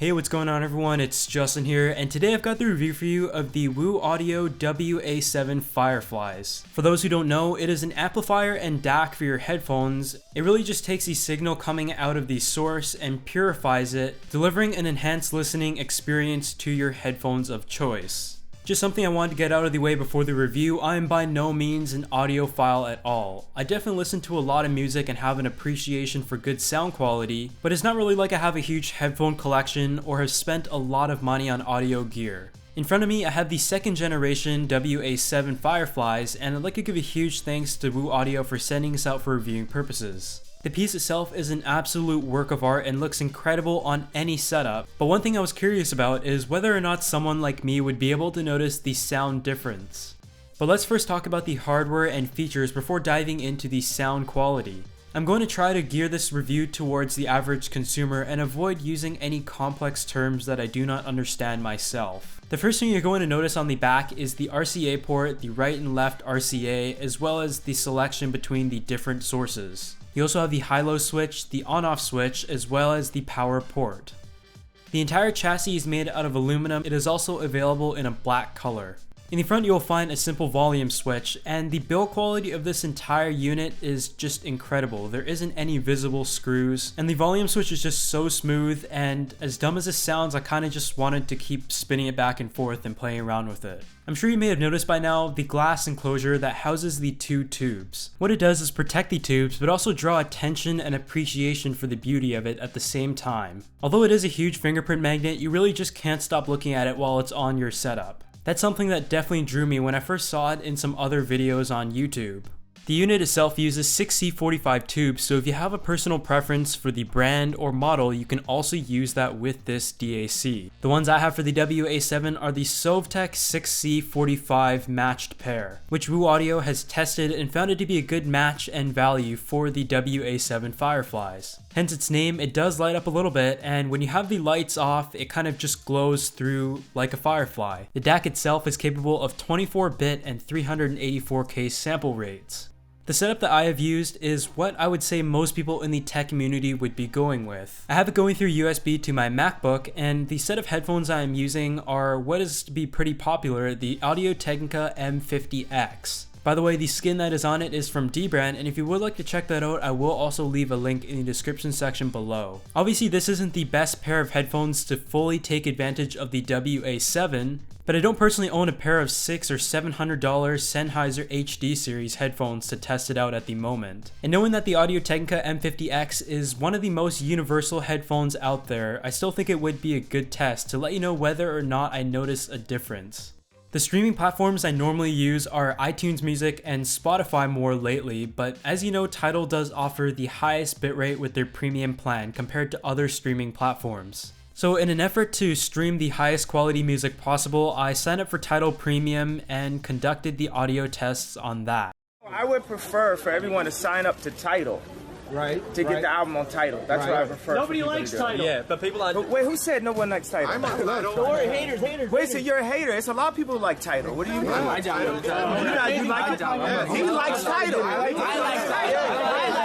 Hey, what's going on everyone? It's Justin here, and today I've got the review for you of the Woo Audio WA7 Fireflies. For those who don't know, it is an amplifier and DAC for your headphones. It really just takes the signal coming out of the source and purifies it, delivering an enhanced listening experience to your headphones of choice. Just something I wanted to get out of the way before the review. I am by no means an audiophile at all. I definitely listen to a lot of music and have an appreciation for good sound quality, but it's not really like I have a huge headphone collection or have spent a lot of money on audio gear. In front of me, I have the second generation WA7 Fireflies, and I'd like to give a huge thanks to Woo Audio for sending us out for reviewing purposes. The piece itself is an absolute work of art and looks incredible on any setup, but one thing I was curious about is whether or not someone like me would be able to notice the sound difference. But let's first talk about the hardware and features before diving into the sound quality. I'm going to try to gear this review towards the average consumer and avoid using any complex terms that I do not understand myself. The first thing you're going to notice on the back is the Rca port, the right and left RCA, as well as the selection between the different sources. You also have the high-low switch, the on-off switch, as well as the power port. The entire chassis is made out of aluminum. It is also available in a black color. In the front, you'll find a simple volume switch, and the build quality of this entire unit is just incredible. There isn't any visible screws, and the volume switch is just so smooth, and as dumb as this sounds, I kind of just wanted to keep spinning it back and forth and playing around with it. I'm sure you may have noticed by now the glass enclosure that houses the two tubes. What it does is protect the tubes, but also draw attention and appreciation for the beauty of it at the same time. Although it is a huge fingerprint magnet, you really just can't stop looking at it while it's on your setup. That's something that definitely drew me when I first saw it in some other videos on YouTube. The unit itself uses 6C45 tubes, so if you have a personal preference for the brand or model, you can also use that with this DAC. The ones I have for the WA7 are the Sovtek 6C45 matched pair, which Woo Audio has tested and found it to be a good match and value for the WA7 Fireflies. Hence its name, it does light up a little bit, and when you have the lights off, it kind of just glows through like a firefly. The DAC itself is capable of 24-bit and 384K sample rates. The setup that I have used is what I would say most people in the tech community would be going with. I have it going through USB to my MacBook, and the set of headphones I am using are what is to be pretty popular, the Audio-Technica M50X. By the way, the skin that is on it is from D-Brand, and if you would like to check that out, I will also leave a link in the description section below. Obviously, this isn't the best pair of headphones to fully take advantage of the WA7, but I don't personally own a pair of $600 or $700 Sennheiser HD series headphones to test it out at the moment. And knowing that the Audio-Technica M50X is one of the most universal headphones out there, I still think it would be a good test to let you know whether or not I notice a difference. The streaming platforms I normally use are iTunes Music and Spotify more lately, but as you know, Tidal does offer the highest bitrate with their premium plan compared to other streaming platforms. So in an effort to stream the highest quality music possible, I signed up for Tidal Premium and conducted the audio tests on that. I would prefer for everyone to sign up to Tidal. Right. To get the album on Tidal. That's what I prefer. Nobody likes Tidal. Yeah, but people are. Wait, who said no one likes Tidal? I'm on Tidal. Don't worry, haters. Wait, so you're a hater. It's a lot of people who like Tidal. What do you mean? I download Tidal. You like it? He likes Tidal. I like Tidal.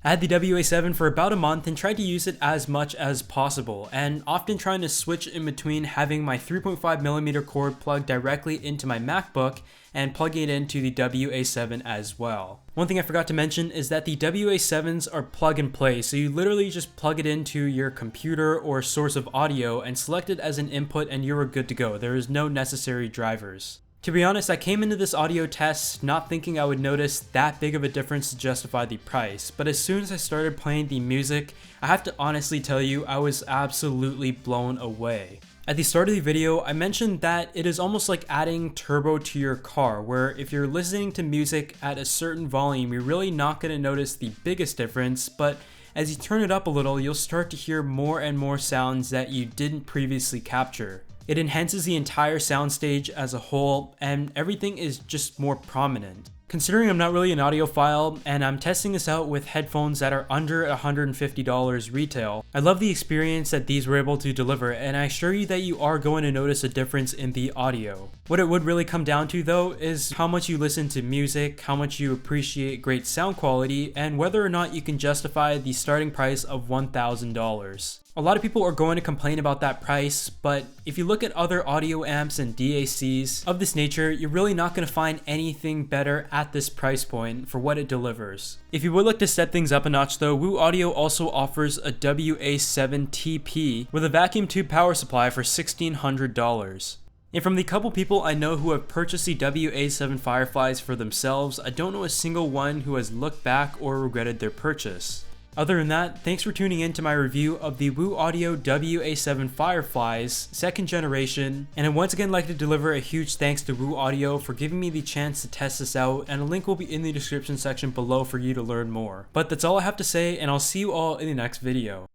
I had the WA7 for about a month and tried to use it as much as possible, and often trying to switch in between having my 3.5mm cord plugged directly into my MacBook and plugging it into the WA7 as well. One thing I forgot to mention is that the WA7s are plug and play, so you literally just plug it into your computer or source of audio and select it as an input and you're good to go. There is no necessary drivers. To be honest, I came into this audio test not thinking I would notice that big of a difference to justify the price, but as soon as I started playing the music, I have to honestly tell you I was absolutely blown away. At the start of the video, I mentioned that it is almost like adding turbo to your car, where if you're listening to music at a certain volume, you're really not going to notice the biggest difference, but as you turn it up a little, you'll start to hear more and more sounds that you didn't previously capture. It enhances the entire soundstage as a whole, and everything is just more prominent. Considering I'm not really an audiophile and I'm testing this out with headphones that are under $150 retail, I love the experience that these were able to deliver, and I assure you that you are going to notice a difference in the audio. What it would really come down to though is how much you listen to music, how much you appreciate great sound quality, and whether or not you can justify the starting price of $1,000. A lot of people are going to complain about that price, but if you look at other audio amps and DACs of this nature, you're really not going to find anything better at this price point for what it delivers. If you would like to step things up a notch though, Woo Audio also offers a WA7 TP with a vacuum tube power supply for $1,600. And from the couple people I know who have purchased the WA7 Fireflies for themselves, I don't know a single one who has looked back or regretted their purchase. Other than that, thanks for tuning in to my review of the Woo Audio WA7 Fireflies 2nd generation, and I'd once again like to deliver a huge thanks to Woo Audio for giving me the chance to test this out, and a link will be in the description section below for you to learn more. But that's all I have to say, and I'll see you all in the next video.